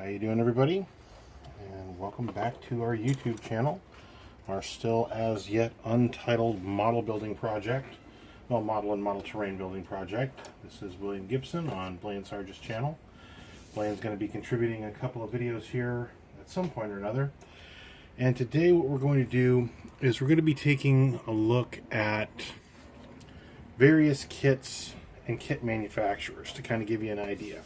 How you doing, everybody? And welcome back to our YouTube channel, our still as yet untitled model building project. Well, model and model terrain building project. This is William Gibson on Blaine Sarge's channel. Blaine's going to be contributing a couple of videos here at some point or another. And today what we're going to do is we're going to be taking a look at various kits and kit manufacturers to kind of give you an idea.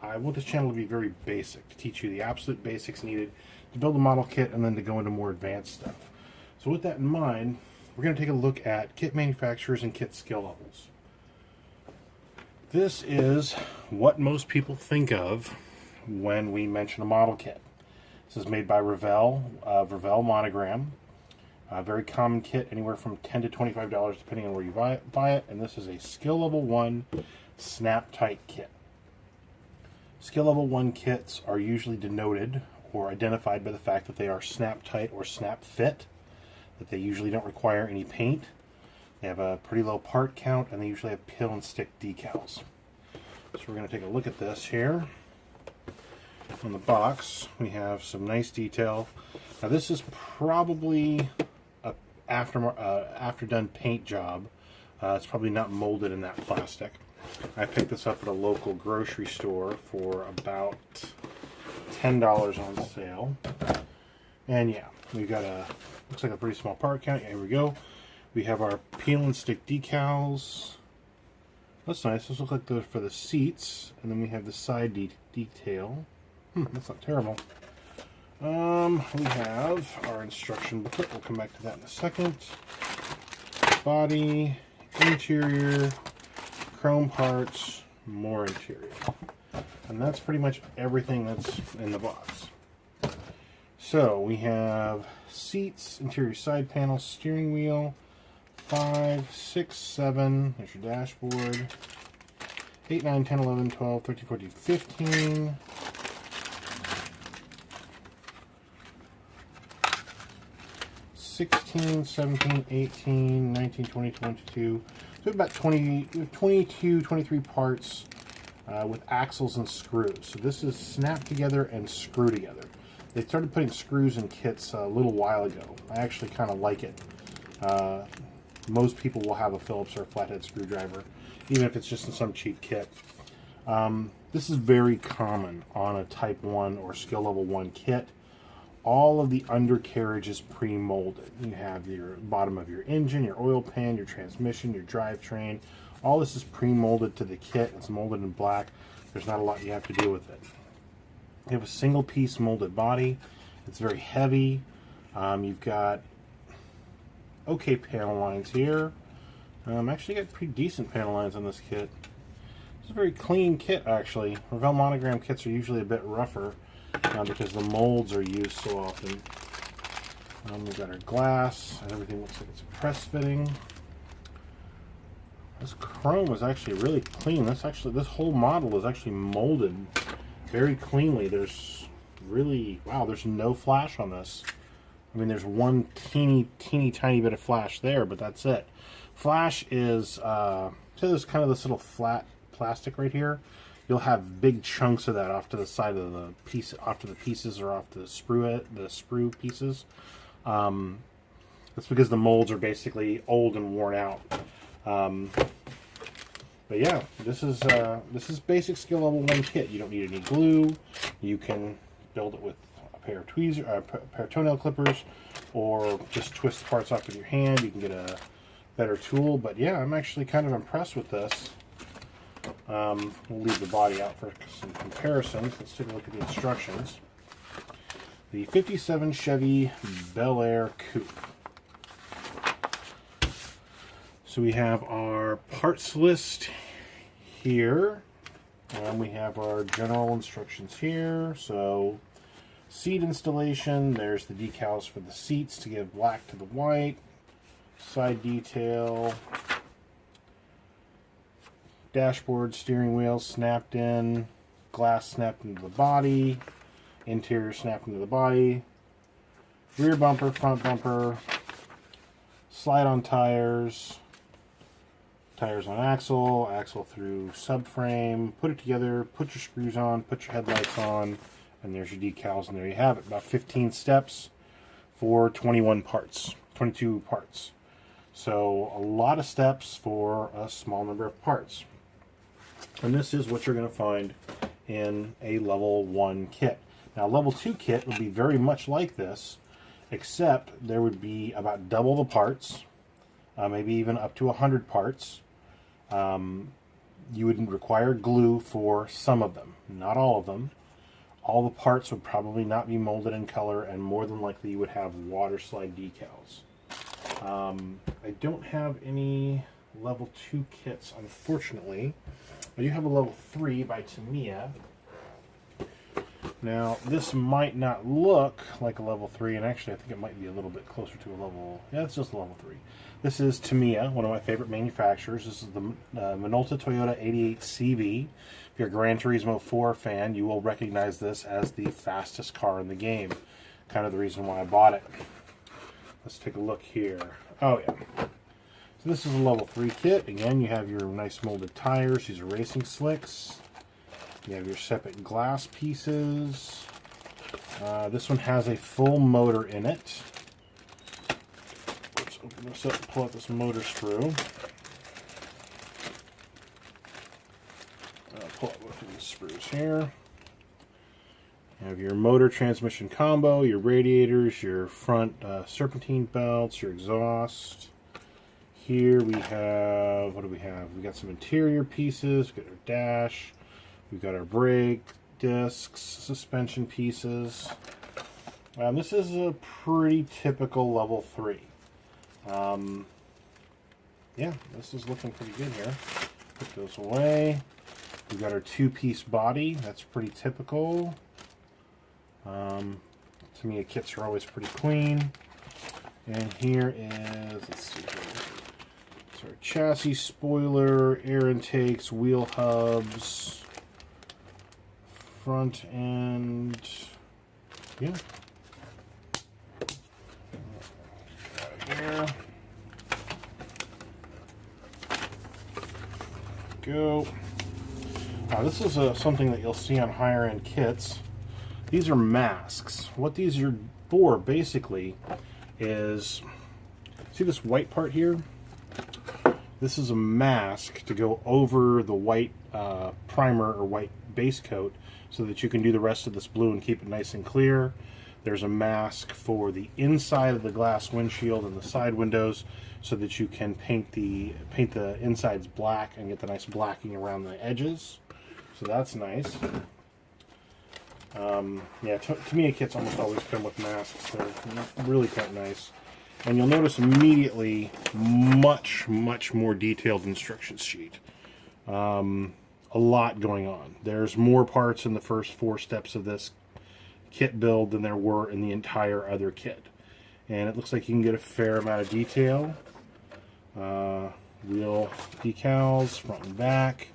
I want this channel to be very basic, to teach you the absolute basics needed to build a model kit and then to go into more advanced stuff. So with that in mind, we're going to take a look at kit manufacturers and kit skill levels. This is what most people think of when we mention a model kit. This is made by Revell, Revell Monogram. A very common kit, anywhere from $10 to $25 depending on where you buy it. And this is a skill level 1 snap tight kit. Skill level 1 kits are usually denoted or identified by the fact that they are snap tight or snap fit, that they usually don't require any paint. They have a pretty low part count, and they usually have peel and stick decals. So we're going to take a look at this here. On the box, we have some nice detail. Now this is probably a after done paint job. It's probably not molded in that plastic. I picked this up at a local grocery store for about $10 on sale. And yeah, we got looks like a pretty small part count. Here we go. We have our peel and stick decals. That's nice. Those look like they're for the seats. And then we have the side detail. That's not terrible. We have our instruction booklet. We'll come back to that in a second. Body, interior, chrome parts, more interior. And that's pretty much everything that's in the box. So we have seats, interior side panel, steering wheel, 5, 6, 7, there's your dashboard, 8, 9, 10, 11, 12, 13, 14, 15, 16, 17, 18, 19, 20, 22, so about 22, 23 parts with axles and screws. So this is snap together and screw together. They started putting screws in kits a little while ago. I actually kind of like it. Most people will have a Phillips or a flathead screwdriver, even if it's just in some cheap kit. This is very common on a Type 1 or Skill Level 1 kit. All of the undercarriage is pre-molded. You have your bottom of your engine, your oil pan, your transmission, your drivetrain. All this is pre-molded to the kit. It's molded in black. There's not a lot you have to do with it. You have a single piece molded body. It's very heavy. You've got okay panel lines here. Actually got pretty decent panel lines on this kit. It's a very clean kit, actually. Revell Monogram kits are usually a bit rougher because the molds are used so often. We've got our glass, and everything looks like it's a press fitting. This chrome is actually really clean. This whole model is actually molded very cleanly. There's really, wow, there's no flash on this. I mean, there's one teeny tiny bit of flash there, but that's it. Flash is, so there's kind of this little flat plastic right here. You'll have big chunks of that off to the side of the piece, off to the pieces or off the sprue pieces. That's because the molds are basically old and worn out. But yeah, this is basic skill level 1 kit. You don't need any glue. You can build it with a pair of tweezers, a pair of toenail clippers, or just twist parts off with your hand. You can get a better tool. But yeah, I'm actually kind of impressed with this. We'll leave the body out for some comparisons. Let's take a look at the instructions. The 57 Chevy Bel Air Coupe. So we have our parts list here, and we have our general instructions here. So seat installation, there's the decals for the seats to give black to the white, side detail, dashboard, steering wheel snapped in, glass snapped into the body, interior snapped into the body, rear bumper, front bumper, slide on tires, tires on axle, axle through subframe, put it together, put your screws on, put your headlights on, and there's your decals, and there you have it. About 15 steps for 21 parts, 22 parts. So a lot of steps for a small number of parts. And this is what you're going to find in a level 1 kit. Now, level 2 kit would be very much like this, except there would be about double the parts, maybe even up to 100 parts. You would require glue for some of them, not all of them. All the parts would probably not be molded in color, and more than likely you would have water slide decals. I don't have any level 2 kits, unfortunately. I do have a level 3 by Tamiya. Now, this might not look like a level 3, and actually I think it might be a little bit closer to a level... Yeah, it's just a level 3. This is Tamiya, one of my favorite manufacturers. This is the Minolta Toyota 88CV. If you're a Gran Turismo 4 fan, you will recognize this as the fastest car in the game. Kind of the reason why I bought it. Let's take a look here. Oh, yeah. So this is a level 3 kit. Again, you have your nice molded tires. These are racing slicks. You have your separate glass pieces. This one has a full motor in it. Let's open this up and pull out this motor screw. Pull out both of these screws here. You have your motor transmission combo, your radiators, your front serpentine belts, your exhaust. Here we have, what do we have? We got some interior pieces, we've got our dash, we've got our brake discs, suspension pieces. This is a pretty typical level 3. Yeah, this is looking pretty good here. Put those away. We've got our 2-piece body. That's pretty typical. To me, kits are always pretty clean. And here is, let's see here. So our chassis, spoiler, air intakes, wheel hubs, front end. Yeah. Here. Go. Now this is something that you'll see on higher end kits. These are masks. What these are for basically is, see this white part here? This is a mask to go over the white primer or white base coat so that you can do the rest of this blue and keep it nice and clear. There's a mask for the inside of the glass windshield and the side windows so that you can paint the insides black and get the nice blacking around the edges. So that's nice. Yeah, Tamiya kits almost always come with masks. They're really quite nice. And you'll notice immediately much more detailed instruction sheet. A lot going on. There's more parts in the first 4 steps of this kit build than there were in the entire other kit. And it looks like you can get a fair amount of detail. Wheel decals, front and back.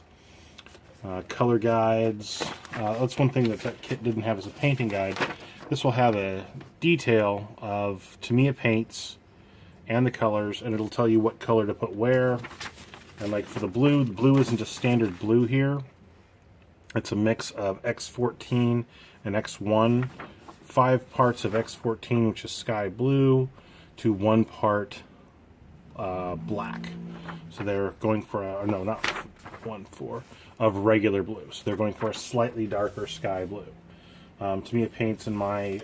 Color guides. That's one thing that kit didn't have as a painting guide. This will have a detail of Tamiya paints and the colors, and it'll tell you what color to put where. And like for the blue isn't just standard blue here. It's a mix of X14 and X1. 5 parts of X14, which is sky blue, to 1 part black. So they're going for a, no, not 4 of regular blue. So they're going for a slightly darker sky blue. Tamiya paints, in my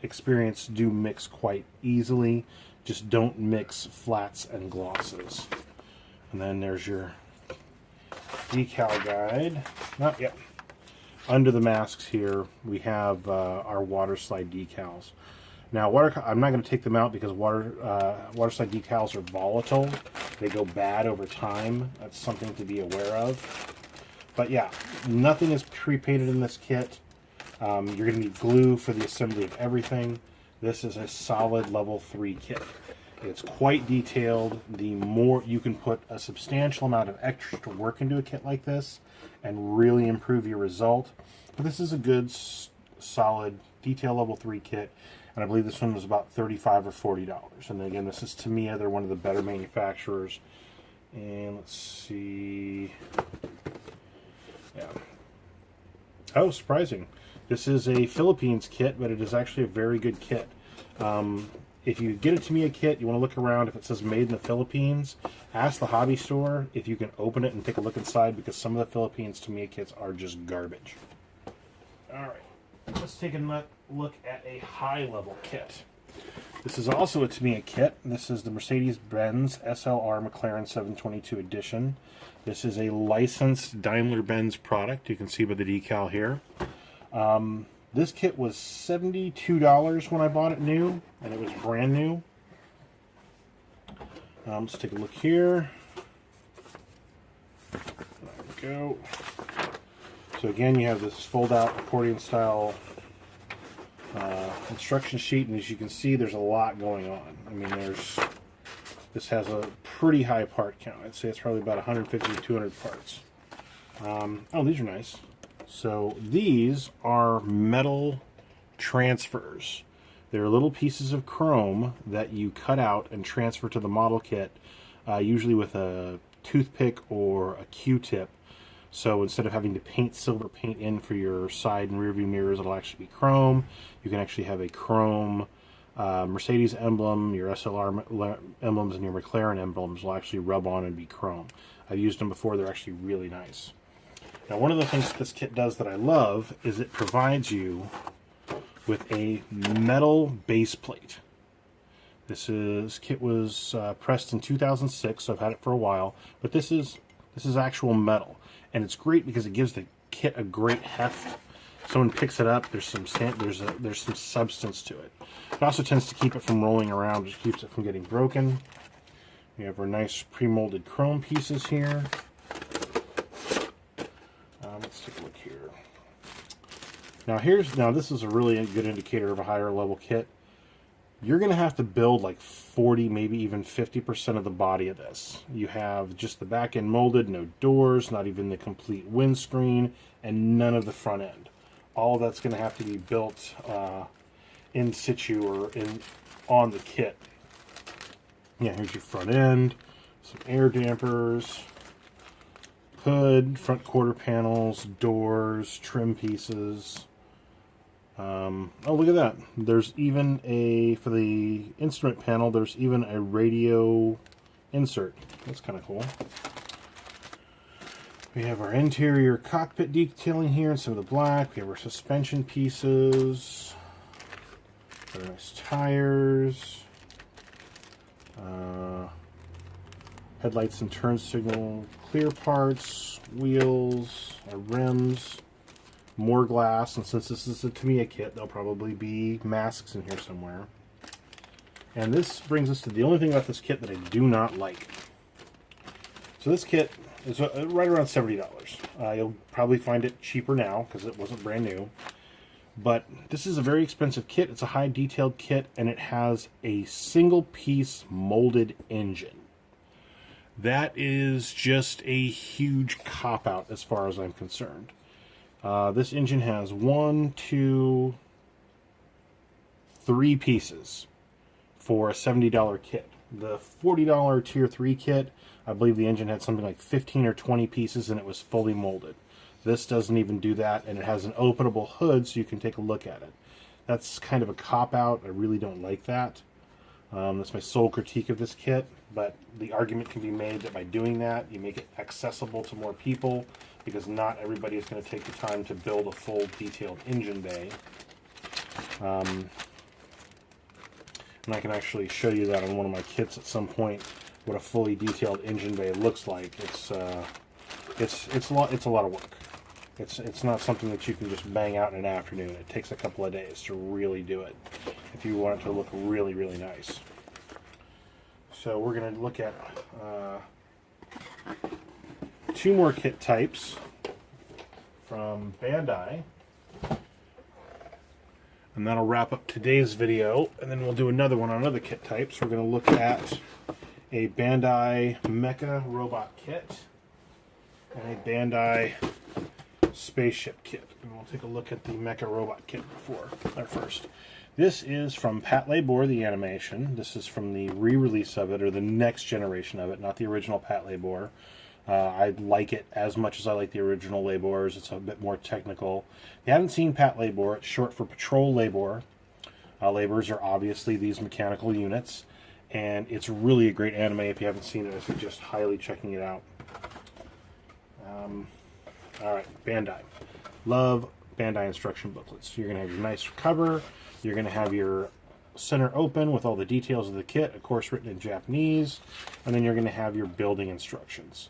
experience, do mix quite easily. Just don't mix flats and glosses. And then there's your decal guide. Not yet. Under the masks here, we have our water slide decals. Now, I'm not going to take them out because water slide decals are volatile. They go bad over time. That's something to be aware of. But yeah, nothing is pre-painted in this kit. You're going to need glue for the assembly of everything. This is a solid level 3 kit. It's quite detailed. The more you can put a substantial amount of extra work into a kit like this and really improve your result. But this is a good, solid, detail level 3 kit. And I believe this one was about $35 or $40. And again, this is Tamiya. They're one of the better manufacturers And let's see. Yeah. Oh, surprising. This is a Philippines kit, but it is actually a very good kit. If you get a Tamiya kit, you want to look around. If it says made in the Philippines, ask the hobby store if you can open it and take a look inside, because some of the Philippines Tamiya kits are just garbage. Alright, let's take a look at a high-level kit. This is also a Tamiya kit. This is the Mercedes-Benz SLR McLaren 722 edition. This is a licensed Daimler-Benz product. You can see by the decal here. This kit was $72 when I bought it new, and it was brand new. Let's take a look here. There we go. So again, you have this fold-out accordion style instruction sheet, and as you can see, there's a lot going on. I mean, this has a pretty high part count. I'd say it's probably about 150 to 200 parts. Oh, these are nice. So these are metal transfers. They're little pieces of chrome that you cut out and transfer to the model kit, usually with a toothpick or a Q-tip. So instead of having to paint silver paint in for your side and rear view mirrors, it'll actually be chrome. You can actually have a chrome Mercedes emblem, your SLR emblems, and your McLaren emblems will actually rub on and be chrome. I've used them before. They're actually really nice. Now, one of the things that this kit does that I love is it provides you with a metal base plate. This kit was pressed in 2006, so I've had it for a while. But this is actual metal, and it's great because it gives the kit a great heft. Someone picks it up, there's some substance to it. It also tends to keep it from rolling around, just keeps it from getting broken. We have our nice pre-molded chrome pieces here. Let's take a look here. Now this is a really good indicator of a higher level kit. You're going to have to build like 40, maybe even 50% of the body of this. You have just the back end molded, no doors, not even the complete windscreen, and none of the front end. All that's going to have to be built in situ or on the kit. Yeah, here's your front end, some air dampers, hood, front quarter panels, doors, trim pieces. Oh, look at that. There's even for the instrument panel, there's even a radio insert. That's kind of cool. We have our interior cockpit detailing here instead of the black. We have our suspension pieces. Very nice tires. Headlights and turn signal clear parts. Wheels, our rims. More glass, and since this is a Tamiya kit, there'll probably be masks in here somewhere. And this brings us to the only thing about this kit that I do not like. So this kit is right around $70. You'll probably find it cheaper now because it wasn't brand new. But this is a very expensive kit. It's a high detailed kit, and it has a single piece molded engine. That is just a huge cop-out as far as I'm concerned. This engine has 1, 2, 3 pieces for a $70 kit. The $40 Tier 3 kit, I believe the engine had something like 15 or 20 pieces and it was fully molded. This doesn't even do that, and it has an openable hood so you can take a look at it. That's kind of a cop-out. I really don't like that. That's my sole critique of this kit, but the argument can be made that by doing that, you make it accessible to more people, because not everybody is going to take the time to build a full detailed engine bay. And I can actually show you that on one of my kits at some point, what a fully detailed engine bay looks like. It's a lot of work. It's not something that you can just bang out in an afternoon. It takes a couple of days to really do it if you want it to look really, really nice. So we're going to look at 2 more kit types from Bandai, and that'll wrap up today's video, and then we'll do another one on other kit types. We're going to look at a Bandai Mecha Robot Kit and a Bandai Spaceship Kit. And we'll take a look at the Mecha Robot Kit first. This is from Pat Labor, the animation. This is from the re-release of it, or the next generation of it, not the original Pat Labor. I like it as much as I like the original Labors. It's a bit more technical. If you haven't seen Pat Labor, it's short for Patrol Labor. Labors are obviously these mechanical units, and it's really a great anime. If you haven't seen it, I suggest highly checking it out. Alright, Bandai. Love Bandai instruction booklets. You're going to have your nice cover. You're going to have your center open with all the details of the kit, of course written in Japanese, and then you're going to have your building instructions.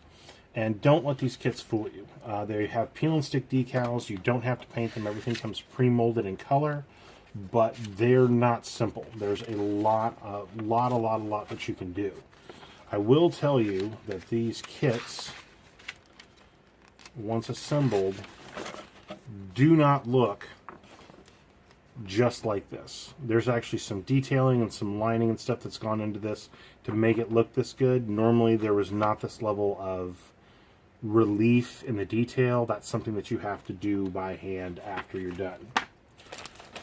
And don't let these kits fool you. They have peel and stick decals. You don't have to paint them. Everything comes pre-molded in color, but they're not simple. There's a lot that you can do. I will tell you that these kits, once assembled, do not look just like this. There's actually some detailing and some lining and stuff that's gone into this to make it look this good. Normally there was not this level of relief in the detail. That's something that you have to do by hand after you're done.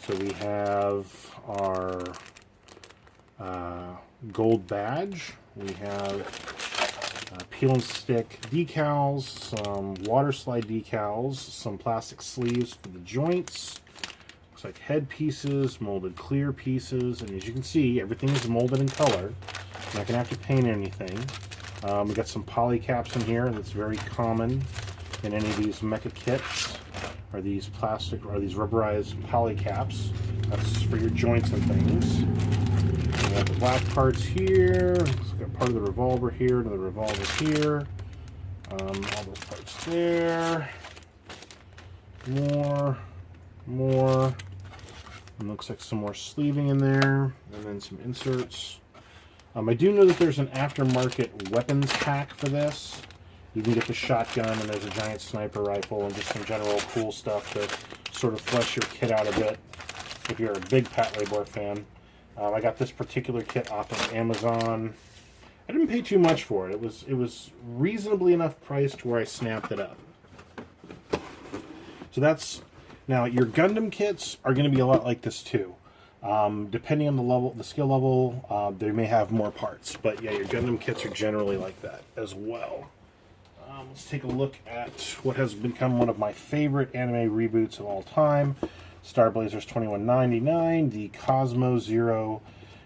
So we have our gold badge. We have peel and stick decals, some water slide decals, some plastic sleeves for the joints. Looks like head pieces, molded clear pieces, and as you can see, everything is molded in color. You're not going to have to paint anything. We got some poly caps in here that's very common in any of these mecha kits, are these plastic or these rubberized poly caps. That's for your joints and things. We have the black parts here. So we've got part of the revolver here, another revolver here. All those parts there. More. And looks like some more sleeving in there, and then some inserts. I do know that there's an aftermarket weapons pack for this. You can get the shotgun, and there's a giant sniper rifle, and just some general cool stuff to sort of flesh your kit out a bit if you're a big Pat Labor fan. I got this particular kit off of Amazon. I didn't pay too much for it. It was reasonably enough priced where I snapped it up. So that's... Now, your Gundam kits are going to be a lot like this too. Depending on the skill level, they may have more parts. But yeah, your Gundam kits are generally like that as well. Let's take a look at what has become one of my favorite anime reboots of all time. Star Blazers 2199, the Cosmo Zero,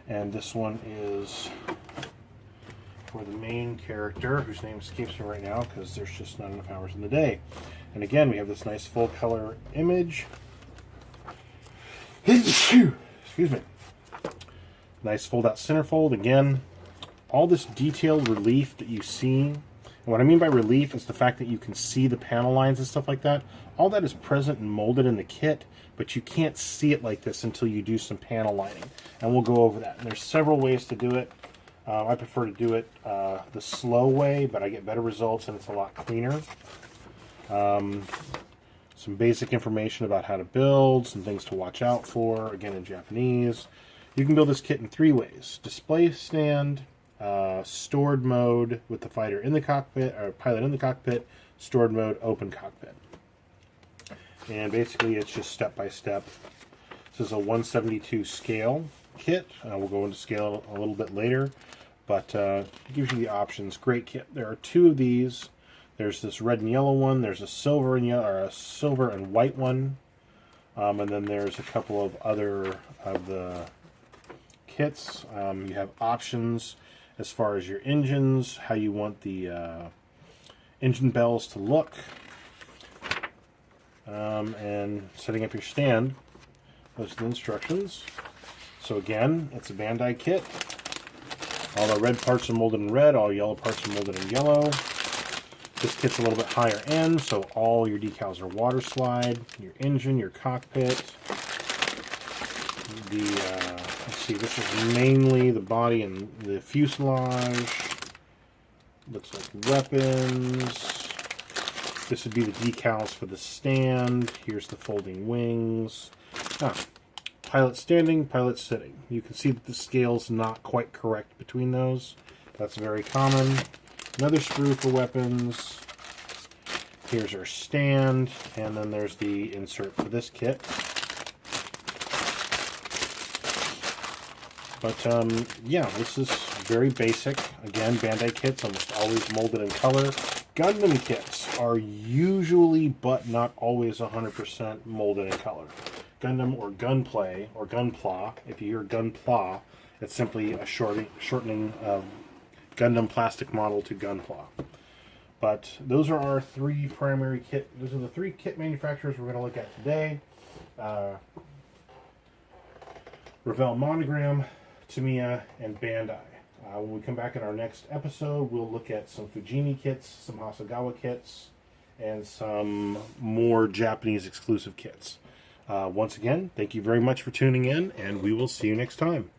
and this one is for the main character, whose name escapes me right now because there's just not enough hours in the day. And again, we have this nice full color image. Excuse me. Nice fold out centerfold. Again, all this detailed relief that you see. And what I mean by relief is the fact that you can see the panel lines and stuff like that. All that is present and molded in the kit, but you can't see it like this until you do some panel lining. And we'll go over that. And there's several ways to do it. I prefer to do it the slow way, but I get better results and it's a lot cleaner. Some basic information about how to build, some things to watch out for, again in Japanese. You can build this kit in 3 ways. Display stand, stored mode with the fighter in the cockpit, or pilot in the cockpit, stored mode, open cockpit. And basically it's just step by step. This is a 172 scale kit. We'll go into scale a little bit later, but it gives you the options. Great kit. There are 2 of these. There's this red and yellow one. There's a silver and yellow, or a silver and white one, and then there's a couple of other of the kits. You have options as far as your engines, how you want the engine bells to look, and setting up your stand. Those are the instructions. So again, it's a Bandai kit. All the red parts are molded in red. All yellow parts are molded in yellow. This kit's a little bit higher end, so all your decals are water slide. Your engine, your cockpit. Let's see, this is mainly the body and the fuselage. Looks like weapons. This would be the decals for the stand. Here's the folding wings. Pilot standing, pilot sitting. You can see that the scale's not quite correct between those. That's very common. Another sprue for weapons. Here's our stand, and then there's the insert for this kit. But yeah, this is very basic. Again, Bandai kits almost always molded in color. Gundam kits are usually, but not always, 100% molded in color. Gundam or Gunplay or Gunpla. If you hear Gunpla, it's simply a shortening of Gundam plastic model to Gunpla. But those are our three primary kit. Those are the three kit manufacturers we're going to look at today. Revell Monogram, Tamiya, and Bandai. When we come back in our next episode, we'll look at some Fujimi kits, some Hasegawa kits, and some more Japanese exclusive kits. Once again, thank you very much for tuning in, and we will see you next time.